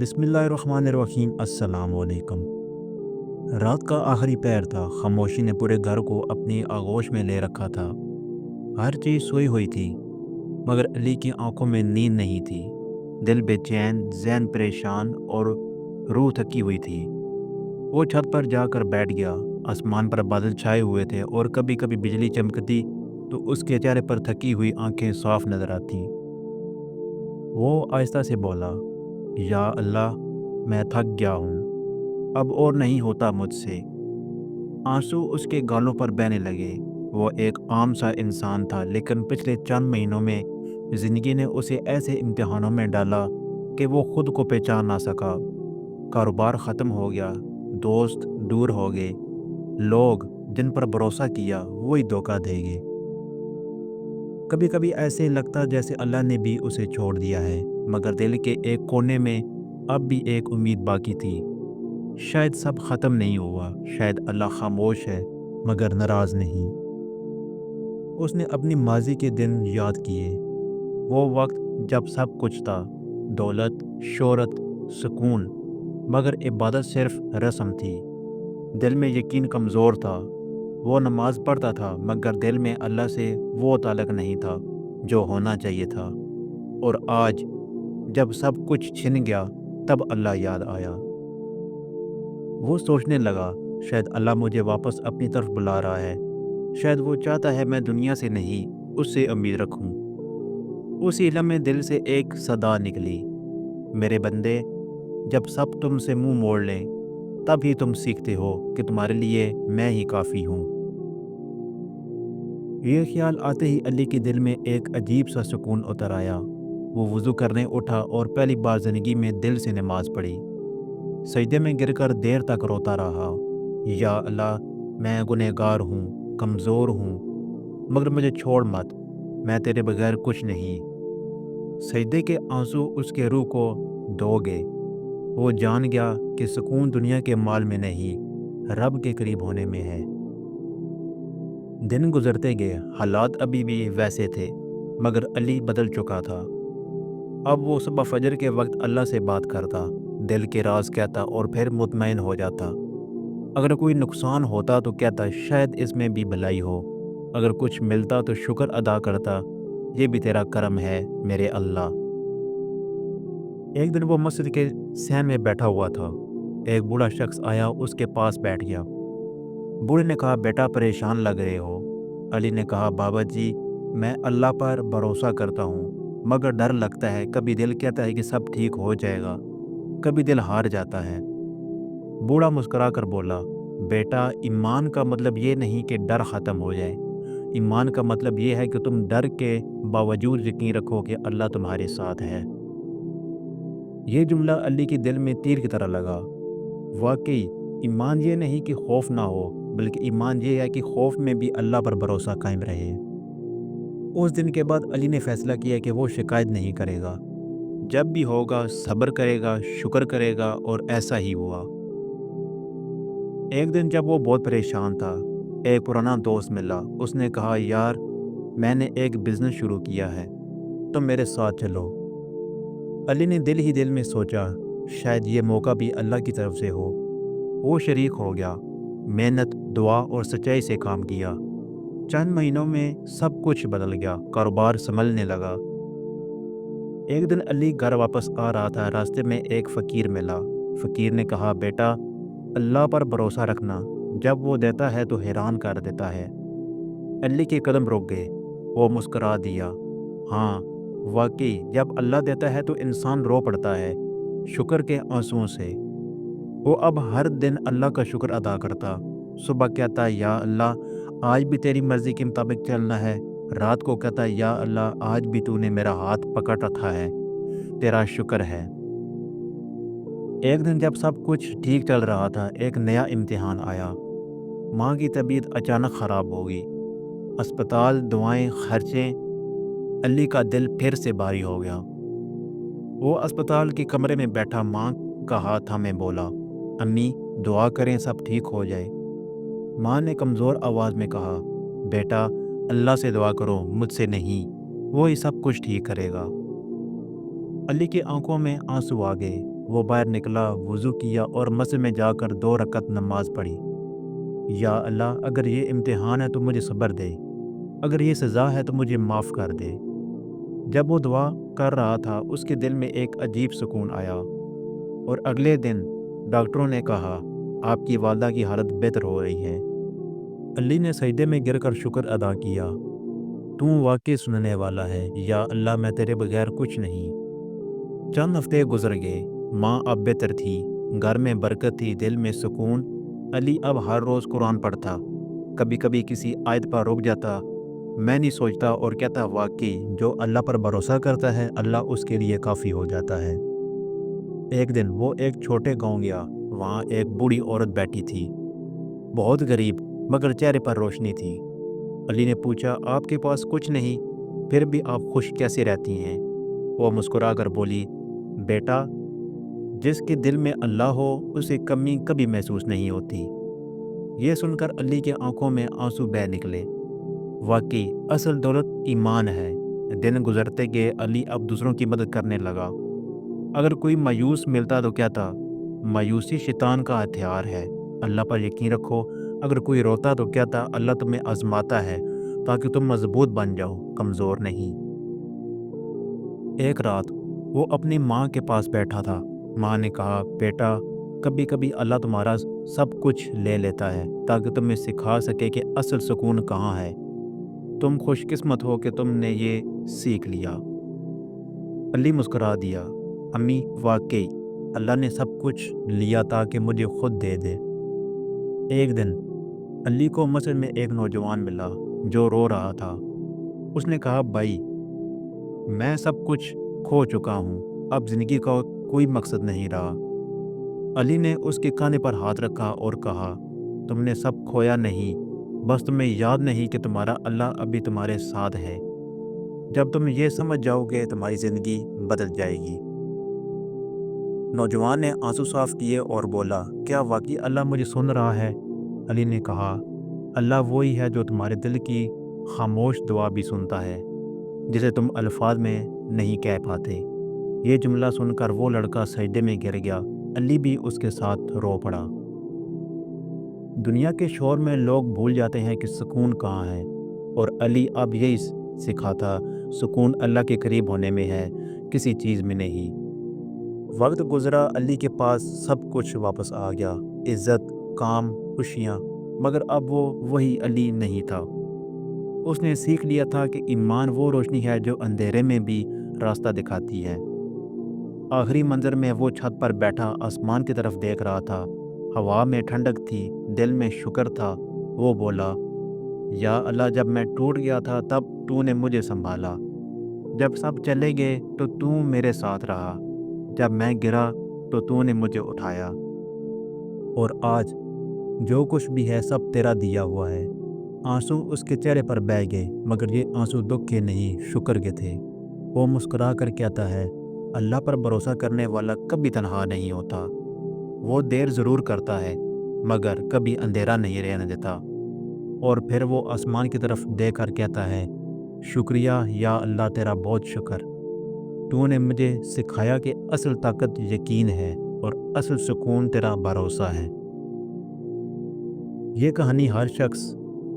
बिस्मिल्लाहिर्रहमानिर्रहीम। अस्सलाम वालेकुम। रात का आखिरी पहर था। खामोशी ने पूरे घर को अपनी आगोश में ले रखा था। हर चीज़ सोई हुई थी, मगर अली की आंखों में नींद नहीं थी। दिल बेचैन, ज़हन परेशान और रूह थकी हुई थी। वो छत पर जाकर बैठ गया। आसमान पर बादल छाए हुए थे और कभी कभी बिजली चमकती तो उसके चेहरे पर थकी हुई आंखें साफ नजर आती। वो आहिस्ता से बोला, या अल्लाह, मैं थक गया हूँ, अब और नहीं होता मुझसे। आंसू उसके गालों पर बहने लगे। वो एक आम सा इंसान था, लेकिन पिछले चंद महीनों में ज़िंदगी ने उसे ऐसे इम्तिहानों में डाला कि वो खुद को पहचान ना सका। कारोबार ख़त्म हो गया, दोस्त दूर हो गए, लोग जिन पर भरोसा किया वही धोखा देंगे। कभी कभी ऐसे लगता जैसे अल्लाह ने भी उसे छोड़ दिया है, मगर दिल के एक कोने में अब भी एक उम्मीद बाकी थी। शायद सब ख़त्म नहीं हुआ, शायद अल्लाह खामोश है मगर नाराज़ नहीं। उसने अपनी माजी के दिन याद किए, वो वक्त जब सब कुछ था, दौलत, शोहरत, सुकून, मगर इबादत सिर्फ रस्म थी। दिल में यकीन कमज़ोर था। वो नमाज पढ़ता था, मगर दिल में अल्लाह से वो ताल्लुक़ नहीं था जो होना चाहिए था। और आज जब सब कुछ छिन गया, तब अल्लाह याद आया। वो सोचने लगा, शायद अल्लाह मुझे वापस अपनी तरफ बुला रहा है। शायद वो चाहता है मैं दुनिया से नहीं, उससे उम्मीद रखूं। उसी लम्हे दिल से एक सदा निकली, मेरे बंदे, जब सब तुमसे मुंह मोड़ लें, तब ही तुम सीखते हो कि तुम्हारे लिए मैं ही काफ़ी हूँ। ये ख्याल आते ही अली के दिल में एक अजीब सा सुकून उतर आया। वो वज़ू करने उठा और पहली बार ज़िंदगी में दिल से नमाज पढ़ी। सजदे में गिरकर देर तक रोता रहा, या अल्लाह, मैं गुनहगार हूँ, कमज़ोर हूँ, मगर मुझे छोड़ मत, मैं तेरे बगैर कुछ नहीं। सजदे के आंसू उसके रूह को धो गए। वो जान गया कि सुकून दुनिया के माल में नहीं, रब के करीब होने में है। दिन गुजरते गए, हालात अभी भी वैसे थे, मगर अली बदल चुका था। अब वो सुबह फजर के वक्त अल्लाह से बात करता, दिल के राज कहता और फिर मुतमईन हो जाता। अगर कोई नुकसान होता तो कहता शायद इसमें भी भलाई हो, अगर कुछ मिलता तो शुक्र अदा करता, ये भी तेरा करम है मेरे अल्लाह। एक दिन वो मस्जिद के सहन में बैठा हुआ था। एक बूढ़ा शख्स आया, उसके पास बैठ गया। बूढ़े ने कहा, बेटा परेशान लग रहे हो। अली ने कहा, बाबा जी, मैं अल्लाह पर भरोसा करता हूँ, मगर डर लगता है। कभी दिल कहता है कि सब ठीक हो जाएगा, कभी दिल हार जाता है। बूढ़ा मुस्कुरा कर बोला, बेटा, ईमान का मतलब ये नहीं कि डर ख़त्म हो जाए। ईमान का मतलब ये है कि तुम डर के बावजूद यकीन रखो कि अल्लाह तुम्हारे साथ है। ये जुमला अली के दिल में तीर की तरह लगा। वाकई ईमान ये नहीं कि खौफ ना हो, बल्कि ईमान ये है कि खौफ में भी अल्लाह पर भरोसा कायम रहे। उस दिन के बाद अली ने फैसला किया कि वो शिकायत नहीं करेगा। जब भी होगा सब्र करेगा, शुक्र करेगा, और ऐसा ही हुआ। एक दिन जब वो बहुत परेशान था, एक पुराना दोस्त मिला। उसने कहा, यार, मैंने एक बिज़नेस शुरू किया है, तुम मेरे साथ चलो। अली ने दिल ही दिल में सोचा, शायद ये मौका भी अल्लाह की तरफ से हो। वो शरीक हो गया। मेहनत, दुआ और सच्चाई से काम किया। चंद महीनों में सब कुछ बदल गया, कारोबार संभलने लगा। एक दिन अली घर वापस आ रहा था, रास्ते में एक फ़कीर मिला। फ़कीर ने कहा, बेटा, अल्लाह पर भरोसा रखना, जब वो देता है तो हैरान कर देता है। अली के कदम रुक गए। वो मुस्करा दिया, हाँ, वाकई जब अल्लाह देता है तो इंसान रो पड़ता है, शुक्र के आंसुओं से। वो अब हर दिन अल्लाह का शुक्र अदा करता। सुबह कहता, या अल्लाह, आज भी तेरी मर्ज़ी के मुताबिक चलना है। रात को कहता, या अल्लाह, आज भी तूने मेरा हाथ पकड़ रखा है, तेरा शुक्र है। एक दिन जब सब कुछ ठीक चल रहा था, एक नया इम्तिहान आया। माँ की तबीयत अचानक ख़राब हो गई। अस्पताल, दवाएं, खर्चे। अली का दिल फिर से भारी हो गया। वो अस्पताल के कमरे में बैठा माँ का हाथ थामे बोला, अम्मी, दुआ करें सब ठीक हो जाए। माँ ने कमज़ोर आवाज़ में कहा, बेटा, अल्लाह से दुआ करो, मुझसे नहीं, वो ही सब कुछ ठीक करेगा। अली की आंखों में आंसू आ गए। وہ باہر نکلا، وضو کیا اور مسجد میں جا کر 2 رکعت نماز پڑھی۔ یا اللہ، اگر یہ امتحان ہے تو مجھے صبر دے، اگر یہ سزا ہے تو مجھے معاف کر دے۔ جب وہ دعا کر رہا تھا اس کے دل میں ایک عجیب سکون آیا، اور اگلے دن ڈاکٹروں نے کہا آپ کی والدہ کی حالت بہتر ہو رہی ہے۔ علی نے سجدے میں گر کر شکر ادا کیا، تو واقعی سننے والا ہے، یا اللہ میں تیرے بغیر کچھ نہیں۔ چند ہفتے گزر گئے، ماں اب بہتر تھی، گھر میں برکت تھی، دل میں سکون۔ علی اب ہر روز قرآن پڑھتا، کبھی کبھی کسی آیت پر رک جاتا، میں نہیں سوچتا، اور کہتا واقعی جو اللہ پر بھروسہ کرتا ہے اللہ اس کے لیے کافی ہو جاتا ہے۔ ایک دن وہ ایک چھوٹے گاؤں گیا، وہاں ایک بوڑھی عورت بیٹھی تھی، بہت غریب، مگر چہرے پر روشنی تھی۔ علی نے پوچھا آپ کے پاس کچھ نہیں، پھر بھی آپ خوش کیسے رہتی ہیں؟ وہ مسکرا کر بولی بیٹا، جس کے دل میں اللہ ہو اسے کمی کبھی محسوس نہیں ہوتی۔ یہ سن کر علی کے آنکھوں میں آنسو بہہ نکلے۔ واقعی اصل دولت ایمان ہے۔ دن گزرتے گئے، علی اب دوسروں کی مدد کرنے لگا۔ اگر کوئی مایوس ملتا تو کہتا مایوسی شیطان کا ہتھیار ہے، اللہ پر یقین رکھو۔ اگر کوئی روتا تو کہتا اللہ تمہیں آزماتا ہے تاکہ تم مضبوط بن جاؤ، کمزور نہیں۔ ایک رات وہ اپنی ماں کے پاس بیٹھا تھا، ماں نے کہا بیٹا، کبھی کبھی اللہ تمہارا سب کچھ لے لیتا ہے تاکہ تمہیں سکھا سکے کہ اصل سکون کہاں ہے۔ تم خوش قسمت ہو کہ تم نے یہ سیکھ لیا۔ علی مسکرا دیا، امی واقعی اللہ نے سب کچھ لیا تاکہ مجھے خود دے دے۔ ایک دن علی کو مسجد میں ایک نوجوان ملا جو رو رہا تھا۔ اس نے کہا بھائی، میں سب کچھ کھو چکا ہوں، اب زندگی کا کوئی مقصد نہیں رہا۔ علی نے اس کے کانے پر ہاتھ رکھا اور کہا تم نے سب کھویا نہیں، بس تمہیں یاد نہیں کہ تمہارا اللہ ابھی تمہارے ساتھ ہے۔ جب تم یہ سمجھ جاؤ گے تمہاری زندگی بدل جائے گی۔ نوجوان نے آنسو صاف کیے اور بولا کیا واقعی اللہ مجھے سن رہا ہے؟ علی نے کہا اللہ وہی ہے جو تمہارے دل کی خاموش دعا بھی سنتا ہے، جسے تم الفاظ میں نہیں کہہ پاتے۔ یہ جملہ سن کر وہ لڑکا سجدے میں گر گیا، علی بھی اس کے ساتھ رو پڑا۔ دنیا کے شور میں لوگ بھول جاتے ہیں کہ سکون کہاں ہے، اور علی اب یہی سکھاتا سکون اللہ کے قریب ہونے میں ہے، کسی چیز میں نہیں۔ وقت گزرا، علی کے پاس سب کچھ واپس آ گیا، عزت، کام، خوشیاں، مگر اب وہ وہی علی نہیں تھا۔ اس نے سیکھ لیا تھا کہ ایمان وہ روشنی ہے جو اندھیرے میں بھی راستہ دکھاتی ہے۔ آخری منظر میں وہ چھت پر بیٹھا آسمان کی طرف دیکھ رہا تھا، ہوا میں ٹھنڈک تھی، دل میں شکر تھا۔ وہ بولا یا اللہ، جب میں ٹوٹ گیا تھا تب تو نے مجھے سنبھالا، جب سب چلے گئے تو میرے ساتھ رہا، جب میں گرا تو نے مجھے اٹھایا، اور آج جو کچھ بھی ہے سب تیرا دیا ہوا ہے۔ آنسو اس کے چہرے پر بہہ گئے، مگر یہ آنسو دکھ کے نہیں، شکر کے تھے۔ وہ مسکرا کر کہتا ہے اللہ پر بھروسہ کرنے والا کبھی تنہا نہیں ہوتا۔ وہ دیر ضرور کرتا ہے مگر کبھی اندھیرا نہیں رہنے دیتا۔ اور پھر وہ آسمان کی طرف دیکھ کر کہتا ہے شکریہ یا اللہ، تیرا بہت شکر، تو نے مجھے سکھایا کہ اصل طاقت یقین ہے اور اصل سکون تیرا بھروسہ ہے۔ یہ کہانی ہر شخص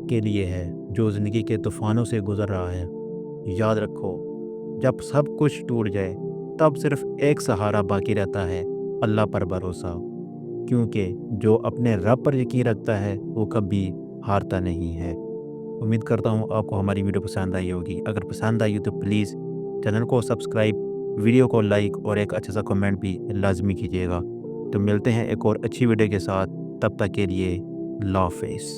کے لیے ہے جو زندگی کے طوفانوں سے گزر رہا ہے۔ یاد رکھو، جب سب کچھ ٹوٹ جائے تب صرف ایک سہارا باقی رہتا ہے، اللہ پر بھروسہ، کیونکہ جو اپنے رب پر یقین رکھتا ہے وہ کبھی ہارتا نہیں ہے۔ امید کرتا ہوں آپ کو ہماری ویڈیو پسند آئی ہوگی۔ اگر پسند آئی تو پلیز چینل کو سبسکرائب، ویڈیو کو لائک اور ایک اچھا سا کمنٹ بھی لازمی کیجیے گا۔ تو ملتے ہیں ایک اور اچھی ویڈیو کے ساتھ، تب تک کے لیے اللہ حافظ۔